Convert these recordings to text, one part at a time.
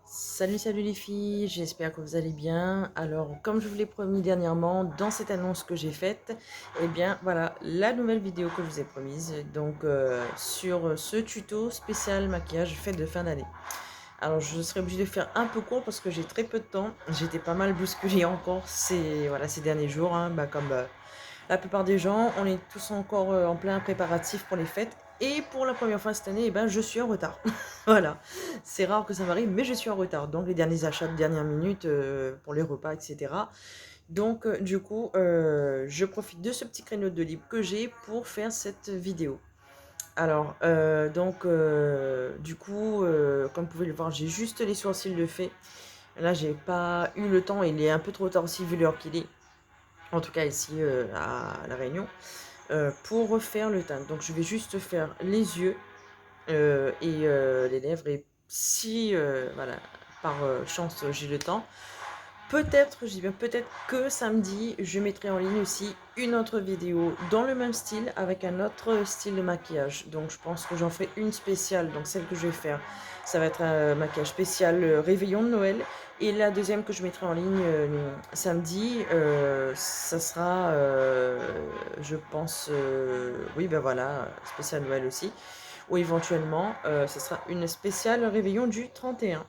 Salut les filles, j'espère que vous allez bien. Alors, comme je vous l'ai promis dernièrement, dans cette annonce que j'ai faite, eh bien voilà la nouvelle vidéo que je vous ai promise. Donc, sur ce tuto spécial maquillage fête de fin d'année. Alors, je serai obligée de faire un peu court parce que j'ai très peu de temps. J'étais pas mal bousculée encore ces derniers jours, hein, comme la plupart des gens, on est tous encore en plein préparatif pour les fêtes. Et pour la première fois cette année, eh ben, je suis en retard. Voilà, c'est rare que ça m'arrive, mais je suis en retard. Donc les derniers achats de dernière minute pour les repas, etc. Donc du coup, je profite de ce petit créneau de libre que j'ai pour faire cette vidéo. Alors, du coup, comme vous pouvez le voir, j'ai juste les sourcils de fait. Là, j'ai pas eu le temps, il est un peu trop tard aussi vu l'heure qu'il est. En tout cas ici à La Réunion. Pour refaire le teint. Donc je vais juste faire les yeux et les lèvres. Et si, voilà, par chance j'ai le temps, peut-être, je dis bien peut-être que samedi, je mettrai en ligne aussi une autre vidéo dans le même style avec un autre style de maquillage. Donc je pense que j'en ferai une spéciale. Donc celle que je vais faire, ça va être un maquillage spécial réveillon de Noël. Et la deuxième que je mettrai en ligne samedi, ça sera, je pense, oui ben voilà, spécial Noël aussi. Ou éventuellement, ce sera une spéciale réveillon du 31.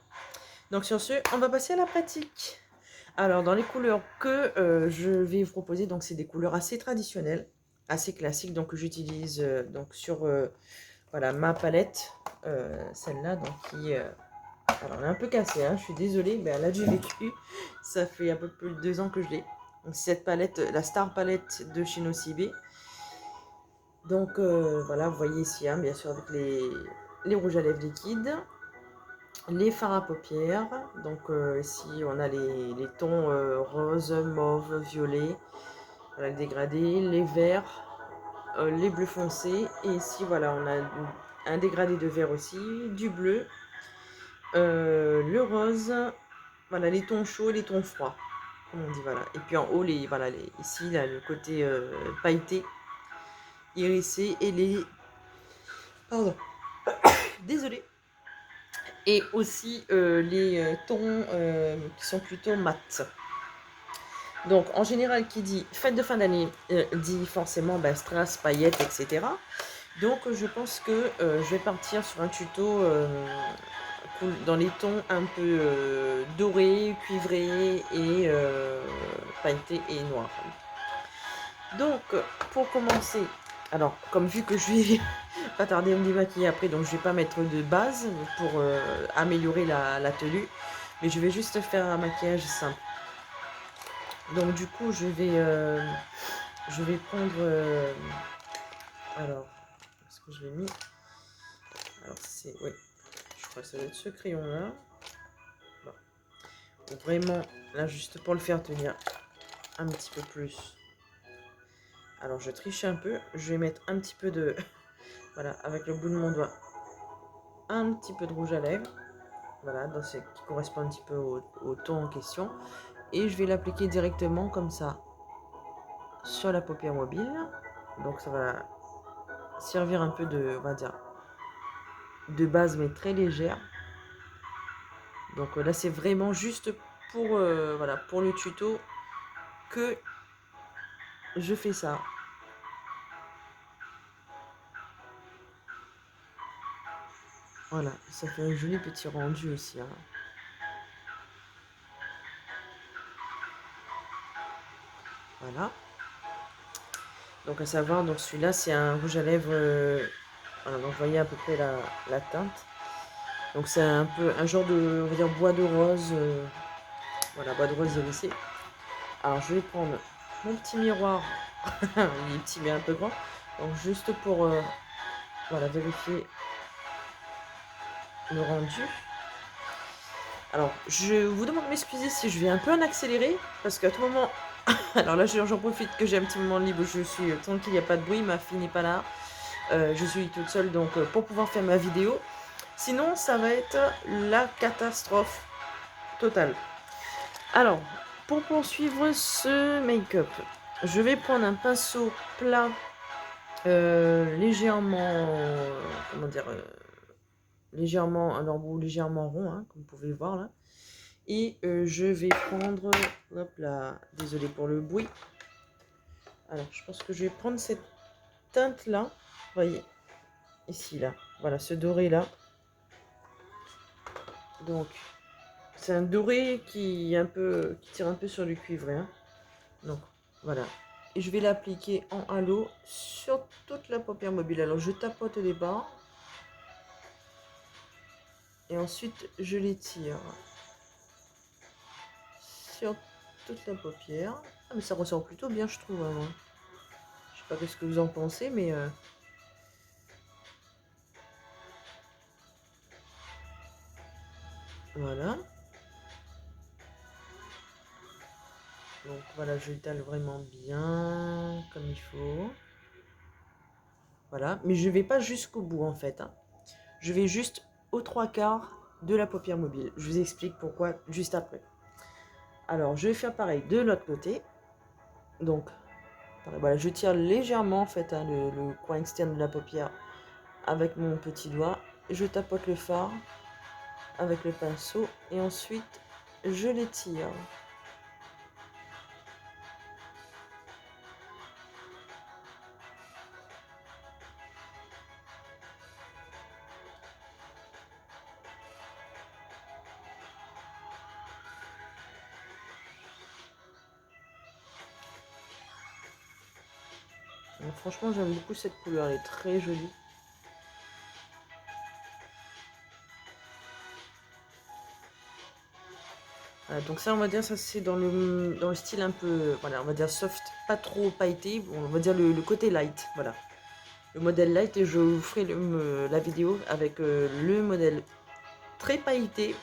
Donc sur ce, on va passer à la pratique. Alors, dans les couleurs que je vais vous proposer, donc c'est des couleurs assez traditionnelles, assez classiques, donc que j'utilise donc sur voilà, ma palette, celle-là, donc qui, alors elle est un peu cassée, hein, je suis désolée, mais elle a du vécu, ça fait un peu plus de 2 ans que je l'ai. Donc cette palette, la Star Palette de chez Nocibé. Donc voilà, vous voyez ici, hein, bien sûr, avec les rouges à lèvres liquides. Les fards à paupières, donc ici on a les tons rose, mauve, violet, voilà, le dégradé, les verts, les bleus foncés, et ici voilà on a un dégradé de vert aussi, du bleu, le rose, voilà les tons chauds et les tons froids, comme on dit, voilà. Et puis en haut, ici là, le côté pailleté, irisé, et pardon, désolé, et aussi les tons qui sont plutôt mat. Donc, en général, qui dit fête de fin d'année dit forcément strass, paillettes, etc. Donc, je pense que je vais partir sur un tuto dans les tons un peu dorés, cuivrés et pailletés et noirs. Donc, pour commencer, alors, comme vu que je vais pas tarder à me démaquiller après, donc je vais pas mettre de base pour améliorer la tenue, mais je vais juste faire un maquillage simple. Donc du coup, je vais prendre... alors, est-ce que je l'ai mis? Alors c'est... Oui, je crois que ça va être ce crayon-là. Bon. Donc vraiment, là, juste pour le faire tenir un petit peu plus. Alors, je triche un peu. Je vais mettre un petit peu de... Voilà, avec le bout de mon doigt. Un petit peu de rouge à lèvres. Voilà, dans ce qui correspond un petit peu au ton en question. Et je vais l'appliquer directement comme ça sur la paupière mobile. Donc ça va servir un peu de, on va dire, de base mais très légère. Donc là c'est vraiment juste pour, voilà, pour le tuto que je fais ça. Voilà, ça fait un joli petit rendu aussi, hein. Voilà. Donc à savoir, donc celui-là c'est un rouge à lèvres, voilà, donc vous voyez à peu près la teinte. Donc c'est un peu un genre de, on va dire, bois de rose, voilà, bois de rose irisé. Alors je vais prendre mon petit miroir, il est petit mais un peu grand, donc juste pour voilà, vérifier le rendu. Alors je vous demande de m'excuser si je vais un peu en accélérer, parce qu'à tout moment, alors là j'en profite que j'ai un petit moment libre, je suis tranquille, il n'y a pas de bruit, ma fille n'est pas là, je suis toute seule donc pour pouvoir faire ma vidéo. Sinon ça va être la catastrophe totale. Alors, pour poursuivre ce make-up, je vais prendre un pinceau plat, légèrement, comment dire, légèrement, un embout légèrement rond, hein, comme vous pouvez voir là. Et je vais prendre, hop là, désolé pour le bruit. Alors, je pense que je vais prendre cette teinte là, voyez, ici là, voilà, ce doré là. Donc, c'est un doré qui est qui tire un peu sur du cuivré, hein. Donc, voilà. Et je vais l'appliquer en halo sur toute la paupière mobile. Alors, je tapote au départ. Et ensuite, je l'étire sur toute la paupière. Ah, mais ça ressort plutôt bien, je trouve, hein. Je sais pas ce que vous en pensez, mais... Voilà. Donc voilà, je l'étale vraiment bien, comme il faut. Voilà, mais je vais pas jusqu'au bout en fait, hein. Je vais juste aux 3/4 de la paupière mobile. Je vous explique pourquoi juste après. Alors, je vais faire pareil de l'autre côté. Donc, pareil, voilà, je tire légèrement en fait, hein, le coin externe de la paupière avec mon petit doigt. Je tapote le fard avec le pinceau et ensuite je l'étire. Donc, franchement, j'aime beaucoup cette couleur, elle est très jolie. Voilà, donc ça, on va dire, ça c'est dans le style un peu, voilà, on va dire soft, pas trop pailleté, on va dire le côté light, voilà. Le modèle light, et je vous ferai la vidéo avec le modèle très pailleté,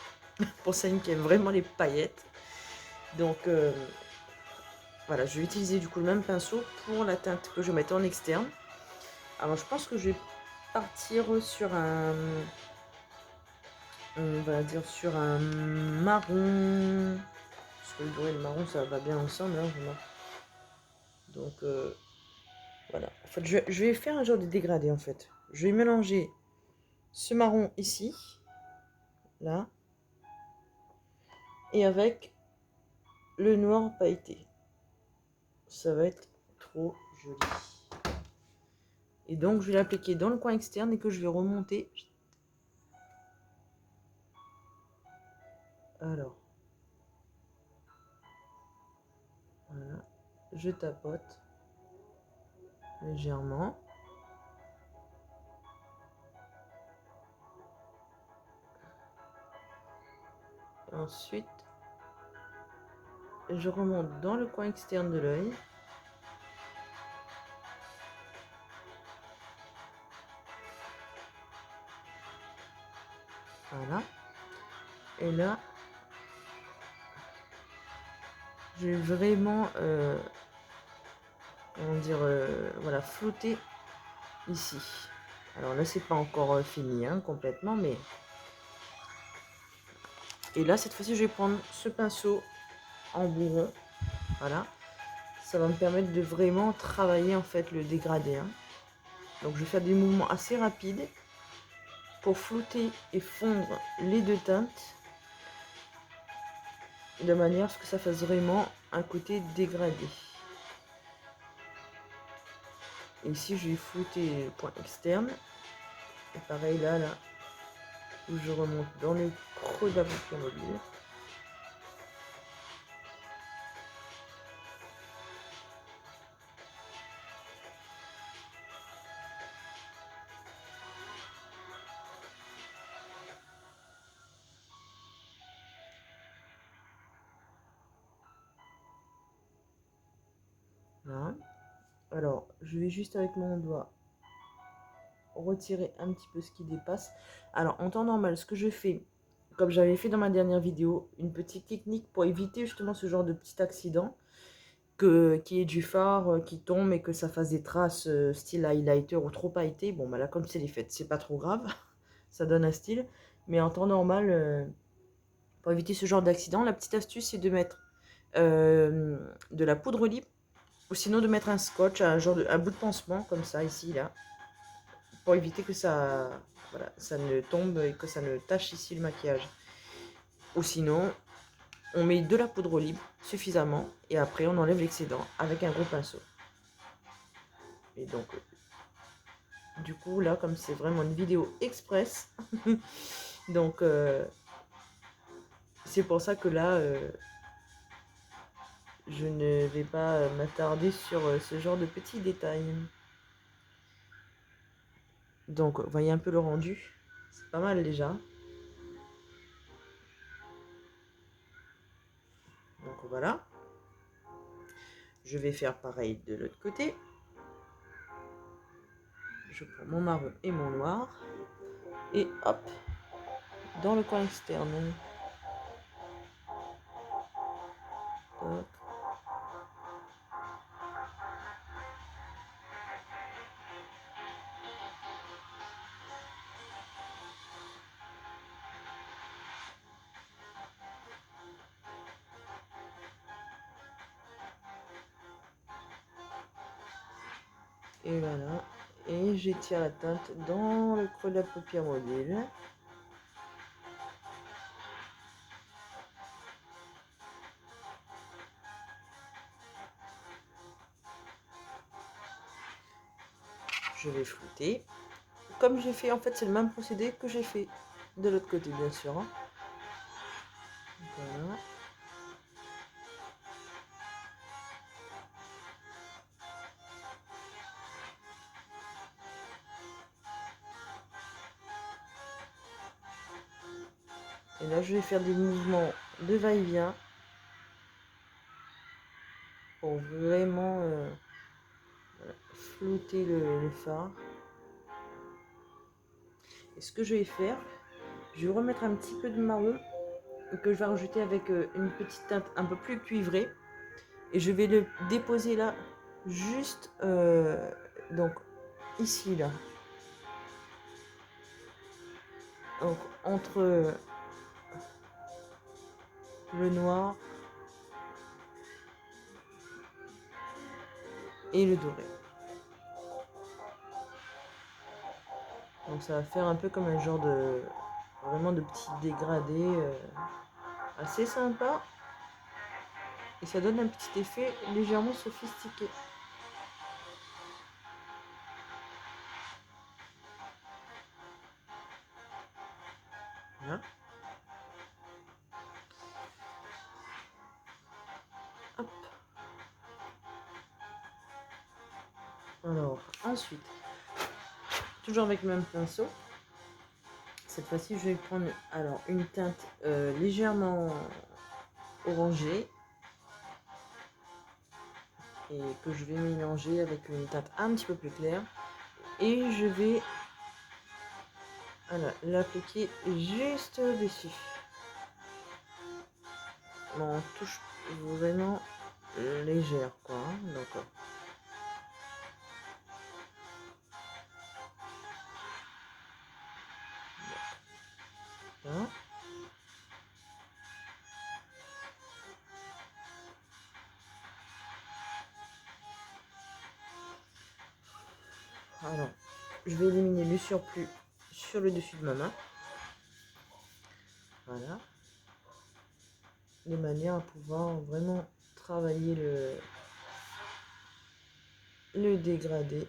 pour celles qui aiment vraiment les paillettes. Donc, voilà, je vais utiliser du coup le même pinceau pour la teinte que je mettais en externe. Alors, je pense que je vais partir sur on va dire sur un marron. Parce que le doré et le marron, ça va bien ensemble, hein, vraiment. Donc, voilà. En fait, je vais faire un genre de dégradé, en fait. Je vais mélanger ce marron ici, là, et avec le noir pailleté. Ça va être trop joli. Et donc, je vais l'appliquer dans le coin externe et que je vais remonter. Alors, voilà. Je tapote légèrement. Ensuite, je remonte dans le coin externe de l'œil. Voilà. Et là, je vais vraiment, comment dire, voilà, flouter ici. Alors là, c'est pas encore fini, hein, complètement, mais... Et là, cette fois-ci, je vais prendre ce pinceau en bourron. Voilà. Ça va me permettre de vraiment travailler, en fait, le dégradé, hein. Donc, je vais faire des mouvements assez rapides pour flouter et fondre les deux teintes de manière à ce que ça fasse vraiment un côté dégradé. Et ici, je vais flouter le point externe. Et pareil là, où je remonte dans le creux de la paupière mobile. Voilà. Alors, je vais juste avec mon doigt retirer un petit peu ce qui dépasse. Alors, en temps normal, ce que je fais, comme j'avais fait dans ma dernière vidéo, une petite technique pour éviter justement ce genre de petit accident, qu'il y ait du fard qui tombe et que ça fasse des traces style highlighter ou trop pailleté. Bon, bah là, comme c'est les fêtes, c'est pas trop grave, ça donne un style. Mais en temps normal, pour éviter ce genre d'accident, la petite astuce, c'est de mettre de la poudre libre, ou sinon de mettre un scotch, un bout de pansement, comme ça, ici, là, pour éviter que ça voilà, ça ne tombe et que ça ne tache ici le maquillage. Ou sinon, on met de la poudre libre suffisamment et après on enlève l'excédent avec un gros pinceau. Et donc, du coup, là, comme c'est vraiment une vidéo express, donc c'est pour ça que là, je ne vais pas m'attarder sur ce genre de petits détails. Donc, vous voyez un peu le rendu, c'est pas mal déjà. Donc voilà. Je vais faire pareil de l'autre côté. Je prends mon marron et mon noir. Et hop, dans le coin externe. Hop. Et voilà. Et j'étire la teinte dans le creux de la paupière mobile. Je vais flouter. Comme j'ai fait, en fait, c'est le même procédé que j'ai fait de l'autre côté, bien sûr. Hein. Voilà. Et là, je vais faire des mouvements de va-et-vient pour vraiment voilà, flouter le fard. Et ce que je vais faire, je vais remettre un petit peu de marron que je vais rajouter avec une petite teinte un peu plus cuivrée. Et je vais le déposer là, juste donc ici là. Donc entre le noir et le doré. Donc ça va faire un peu comme un genre de vraiment de petits dégradés assez sympa. Et ça donne un petit effet légèrement sophistiqué. Voilà. Hop. Alors ensuite, toujours avec le même pinceau. Cette fois-ci, je vais prendre alors une teinte légèrement orangée et que je vais mélanger avec une teinte un petit peu plus claire. Et je vais voilà, l'appliquer juste au-dessus. Bon, on touche vraiment légère, quoi. Hein, donc, voilà. Alors, je vais éliminer le surplus sur le dessus de ma main. Voilà. De manière à pouvoir vraiment travailler le dégradé.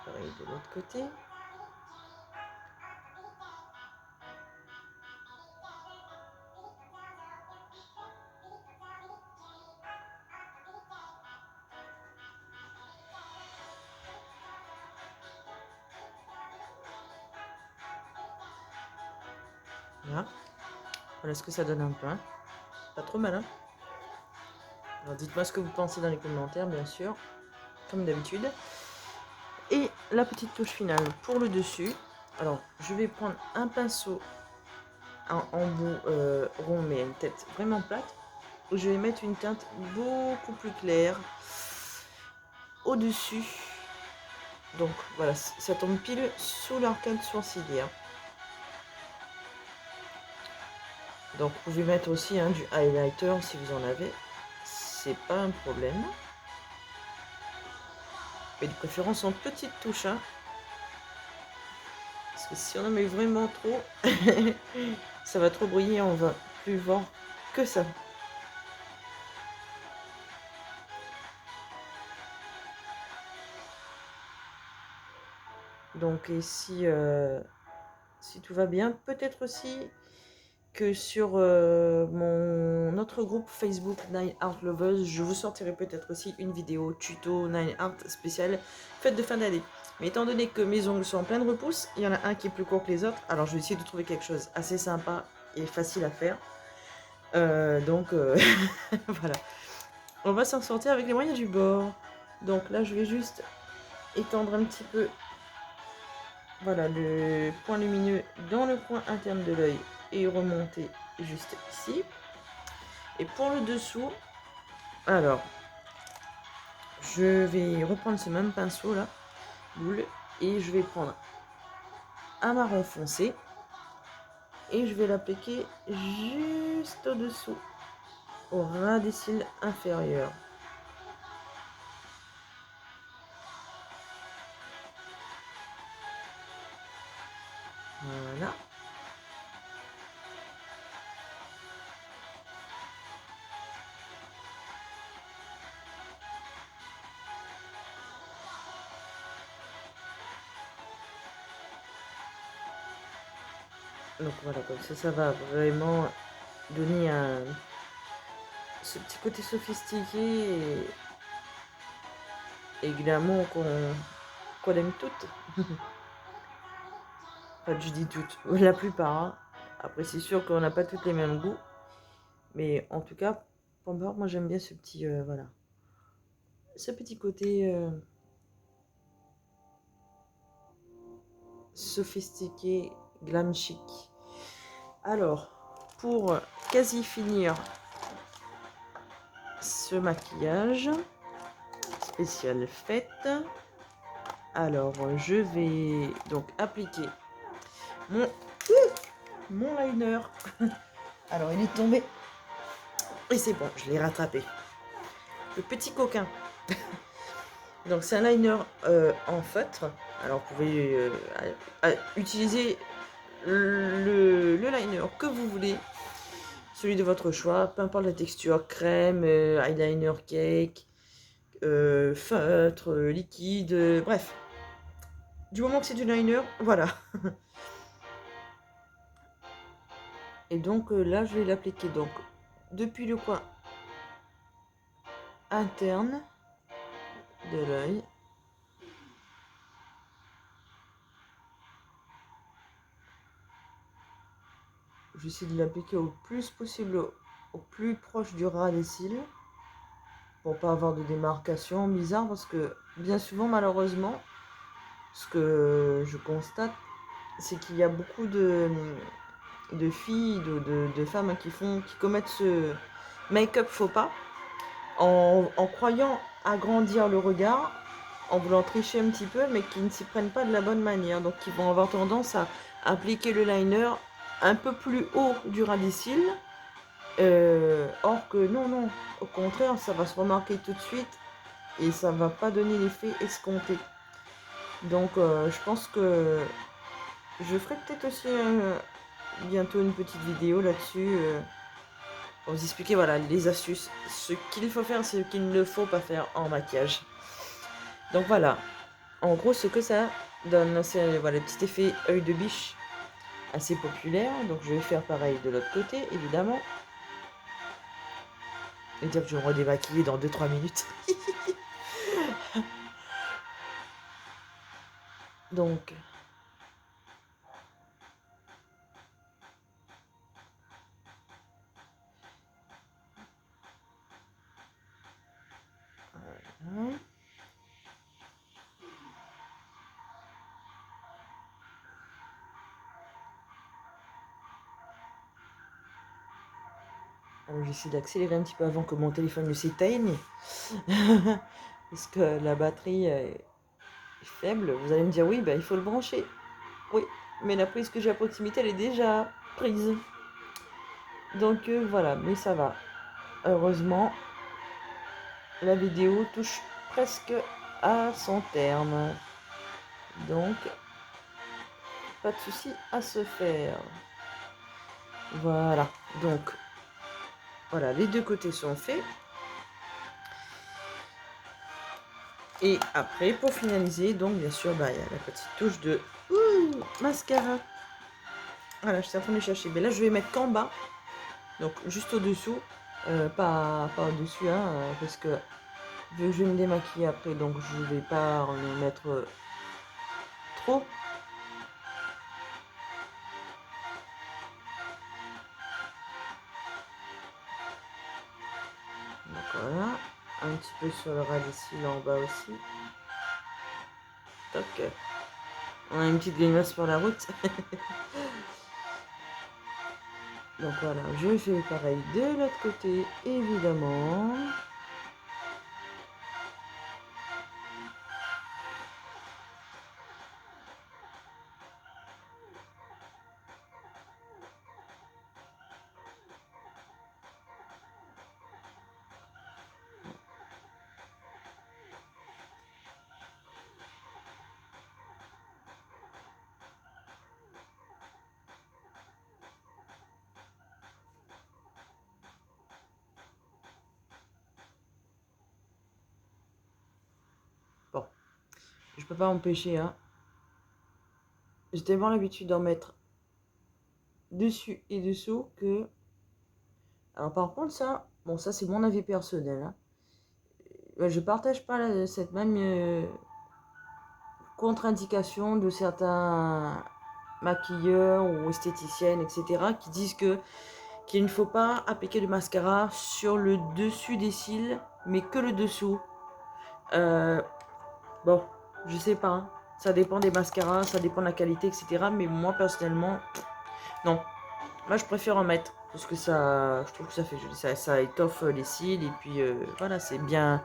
Pareil de l'autre côté. Voilà. Voilà ce que ça donne un peu. Hein. Pas trop mal, hein. Alors dites-moi ce que vous pensez dans les commentaires, bien sûr, comme d'habitude. Et la petite touche finale pour le dessus. Alors, je vais prendre un pinceau en bout rond, mais une tête vraiment plate. Où je vais mettre une teinte beaucoup plus claire au-dessus. Donc voilà, ça tombe pile sous l'arcade sourcilière. Donc vous pouvez mettre aussi hein, du highlighter si vous en avez. C'est pas un problème. Mais de préférence en petites touches. Hein. Parce que si on en met vraiment trop, ça va trop briller, on va plus voir que ça. Donc ici, si tout va bien, peut-être aussi que sur mon autre groupe Facebook Nine Art Lovers, je vous sortirai peut-être aussi une vidéo tuto Nine Art spéciale fête de fin d'année. Mais étant donné que mes ongles sont en pleine repousse, il y en a un qui est plus court que les autres, alors je vais essayer de trouver quelque chose assez sympa et facile à faire. Donc voilà, on va s'en sortir avec les moyens du bord. Donc là je vais juste étendre un petit peu voilà, le point lumineux dans le coin interne de l'œil et remonter juste ici. Et pour le dessous, alors, je vais reprendre ce même pinceau là, boule, et je vais prendre un marron foncé et je vais l'appliquer juste au-dessous, au ras des cils inférieurs. Voilà. Donc voilà, comme ça va vraiment donner ce petit côté sophistiqué et glamour qu'on aime toutes. Enfin, je dis toutes, la plupart. Hein. Après, c'est sûr qu'on n'a pas toutes les mêmes goûts. Mais en tout cas, pour moi, j'aime bien ce petit, voilà. Ce petit côté sophistiqué, glam chic. Alors, pour quasi finir ce maquillage spécial fête, alors je vais donc appliquer mon liner. Alors, il est tombé. Et c'est bon, je l'ai rattrapé. Le petit coquin. Donc, c'est un liner en feutre. Alors, vous pouvez utiliser le liner que vous voulez. Celui de votre choix, peu importe la texture, crème, eyeliner cake, feutre, liquide, bref. Du moment que c'est du liner, voilà. Et donc là, je vais l'appliquer donc depuis le coin interne de l'œil. J'essaie de l'appliquer au plus possible, au plus proche du ras des cils, pour pas avoir de démarcation bizarre, parce que bien souvent, malheureusement, ce que je constate, c'est qu'il y a beaucoup de filles, de femmes qui commettent ce make-up faux pas en croyant agrandir le regard, en voulant tricher un petit peu, mais qui ne s'y prennent pas de la bonne manière. Donc, ils vont avoir tendance à appliquer le liner un peu plus haut du ras des cils. Or que non, au contraire, ça va se remarquer tout de suite et ça va pas donner l'effet escompté. Donc, je pense que je ferai peut-être aussi bientôt une petite vidéo là-dessus pour vous expliquer voilà, les astuces, ce qu'il faut faire, ce qu'il ne faut pas faire en maquillage. Donc voilà, en gros ce que ça donne, c'est voilà, le petit effet œil de biche assez populaire. Donc je vais faire pareil de l'autre côté évidemment. Et dire que je vais me redémaquiller dans 2-3 minutes. Donc voilà. Alors j'essaie d'accélérer un petit peu avant que mon téléphone ne s'éteigne. Parce que la batterie est faible. Vous allez me dire oui, bah, il faut le brancher. Oui, mais la prise que j'ai à proximité, elle est déjà prise. Donc voilà, mais ça va. Heureusement, la vidéo touche presque à son terme. Donc, pas de souci à se faire. Voilà, donc, voilà, les deux côtés sont faits. Et après, pour finaliser, donc bien sûr, bah, il y a la petite touche de mascara. Voilà, je suis en train de chercher. Mais là, je vais mettre qu'en bas. Donc, juste au-dessous. Pas au-dessus, hein, parce que vu que je vais me démaquiller après, donc je vais pas en mettre trop. Donc voilà. Un petit peu sur le ras des cils en bas aussi. Toc. On a une petite grimace sur la route. Donc voilà, je fais pareil de l'autre côté, évidemment. Bon, je peux pas m'empêcher, hein. J'ai tellement l'habitude d'en mettre dessus et dessous que... Alors par contre ça, bon ça c'est mon avis personnel, hein. Je partage pas cette même contre-indication de certains maquilleurs ou esthéticiennes, etc. qui disent que qu'il ne faut pas appliquer de mascara sur le dessus des cils, mais que le dessous. Bon, je sais pas, hein. Ça dépend des mascaras, ça dépend de la qualité, etc. Mais moi personnellement, non. Moi je préfère en mettre parce que ça, je trouve que ça fait joli, ça étoffe les cils et puis voilà, c'est bien,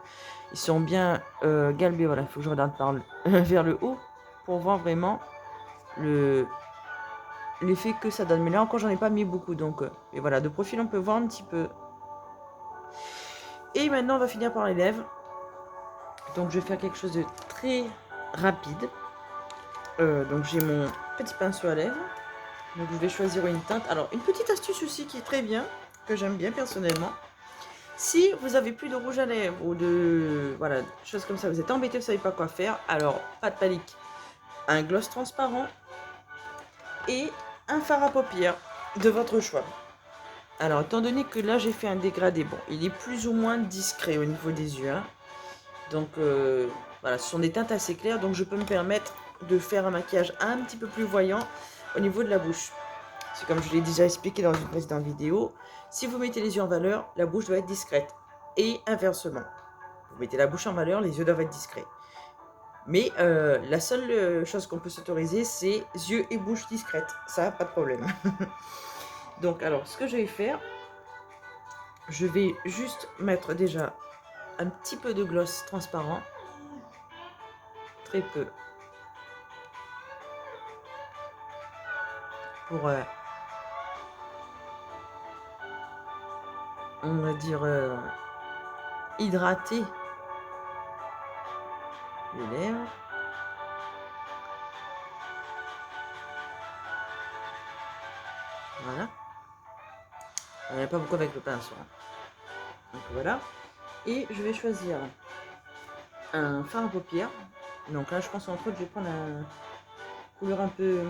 ils sont bien galbés. Voilà, il faut que je regarde par vers le haut pour voir vraiment l'effet que ça donne. Mais là encore, j'en ai pas mis beaucoup, donc et voilà, de profil on peut voir un petit peu. Et maintenant on va finir par les lèvres. Donc je vais faire quelque chose de très rapide. Donc j'ai mon petit pinceau à lèvres. Donc je vais choisir une teinte. Alors une petite astuce aussi qui est très bien, que j'aime bien personnellement. Si vous avez plus de rouge à lèvres ou de voilà, choses comme ça, vous êtes embêté, vous savez pas quoi faire, alors pas de panique. Un gloss transparent et un fard à paupières de votre choix. Alors étant donné que là j'ai fait un dégradé, bon, il est plus ou moins discret au niveau des yeux, hein. Donc voilà, ce sont des teintes assez claires, donc je peux me permettre de faire un maquillage un petit peu plus voyant au niveau de la bouche. C'est comme je l'ai déjà expliqué dans une précédente vidéo, si vous mettez les yeux en valeur, la bouche doit être discrète. Et inversement. Vous mettez la bouche en valeur, les yeux doivent être discrets. Mais la seule chose qu'on peut s'autoriser, c'est yeux et bouche discrètes. Ça, pas de problème. Donc alors, ce que je vais faire, je vais juste mettre déjà un petit peu de gloss transparent. Très peu. Pour, on va dire, hydrater les lèvres. Voilà. On n'a pas beaucoup avec le pinceau, hein. Donc voilà. Et je vais choisir un fard à paupières. Donc là, je pense entre autres, je vais prendre une couleur un peu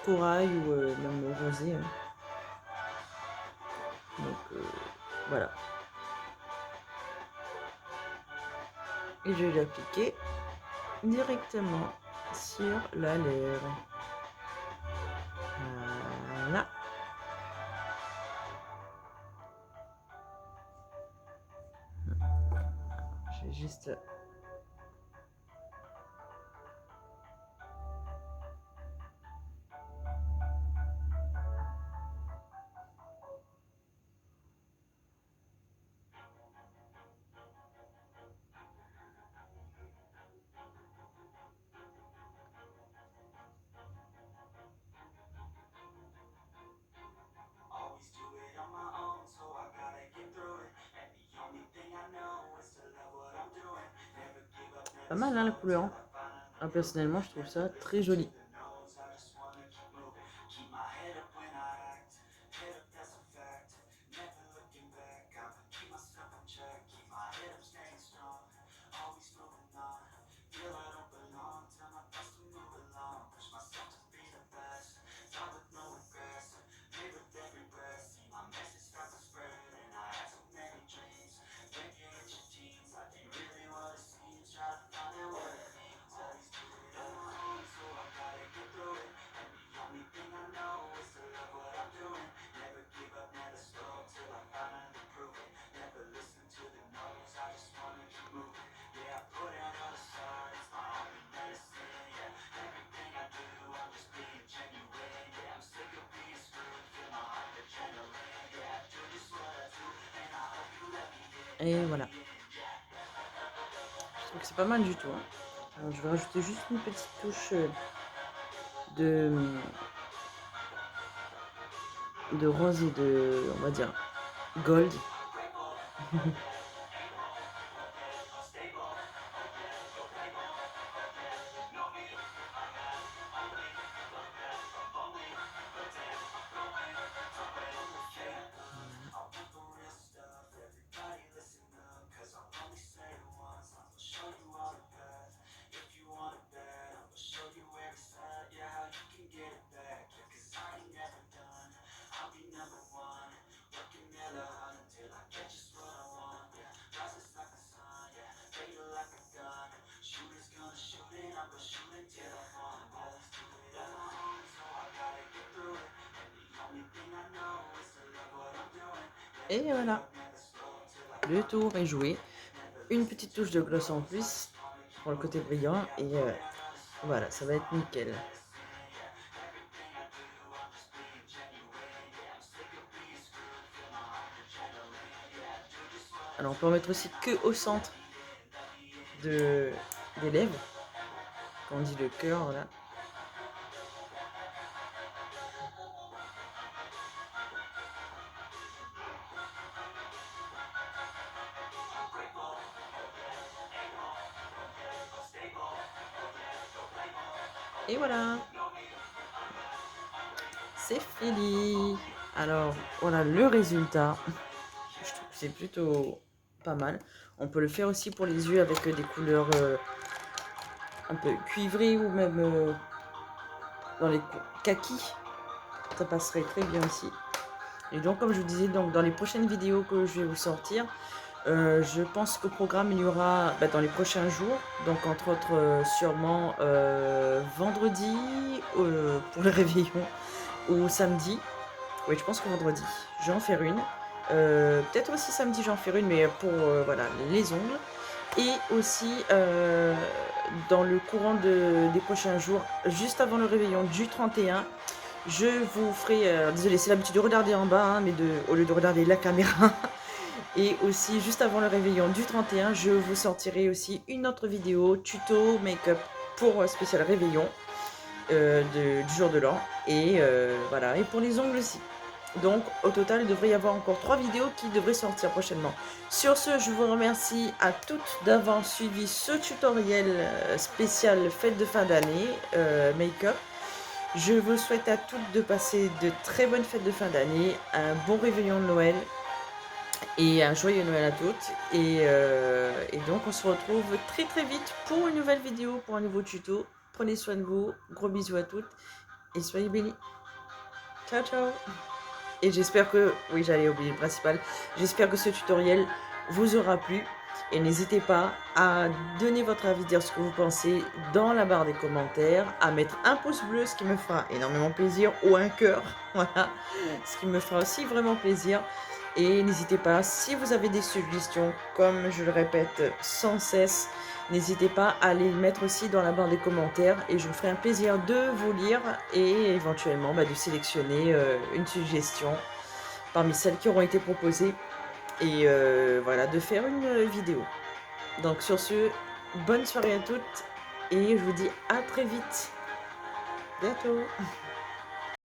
corail ou même rosé, hein. Donc voilà. Et je vais l'appliquer directement sur la lèvre. Voilà. Je vais juste... Pas mal hein, la couleur. Ah, personnellement, je trouve ça très joli. Et voilà. Je trouve que c'est pas mal du tout. Hein. Alors, je vais rajouter juste une petite touche de rose et de, on va dire, gold. Et voilà, le tour est joué. Une petite touche de gloss en plus pour le côté brillant et voilà, ça va être nickel. Alors on peut en mettre aussi que au centre des lèvres, quand on dit le cœur là. Et voilà, c'est fini. Alors voilà le résultat. Je trouve que c'est plutôt pas mal. On peut le faire aussi pour les yeux avec des couleurs un peu cuivrées ou même dans les kakis. Ça passerait très bien aussi. Et donc comme je vous disais, donc, dans les prochaines vidéos que je vais vous sortir, je pense qu'au programme il y aura dans les prochains jours, donc entre autres sûrement vendredi pour le réveillon ou samedi. Oui, je pense que vendredi je vais en faire une. Peut-être aussi samedi j'en ferai une, mais pour voilà, les ongles. Et aussi dans le courant des prochains jours, juste avant le réveillon du 31, je vous ferai, désolé, c'est l'habitude de regarder en bas, hein, mais au lieu de regarder la caméra. Et aussi, juste avant le réveillon du 31, je vous sortirai aussi une autre vidéo tuto make-up pour spécial réveillon du jour de l'an. Et voilà, et pour les ongles aussi. Donc au total, il devrait y avoir encore 3 vidéos qui devraient sortir prochainement. Sur ce, je vous remercie à toutes d'avoir suivi ce tutoriel spécial fête de fin d'année make-up. Je vous souhaite à toutes de passer de très bonnes fêtes de fin d'année, un bon réveillon de Noël et un joyeux Noël à toutes. Et donc on se retrouve très très vite pour une nouvelle vidéo, pour un nouveau tuto. Prenez soin de vous, gros bisous à toutes et soyez bénis. Ciao ciao. Et j'espère que, oui j'allais oublier le principal, j'espère que ce tutoriel vous aura plu. Et n'hésitez pas à donner votre avis, dire ce que vous pensez dans la barre des commentaires, à mettre un pouce bleu, ce qui me fera énormément plaisir, ou un cœur, voilà, ce qui me fera aussi vraiment plaisir. Et n'hésitez pas, si vous avez des suggestions, comme je le répète sans cesse, n'hésitez pas à les mettre aussi dans la barre des commentaires et je me ferai un plaisir de vous lire et éventuellement de sélectionner une suggestion parmi celles qui auront été proposées et voilà, de faire une vidéo. Donc sur ce, bonne soirée à toutes et je vous dis à très vite. Bientôt.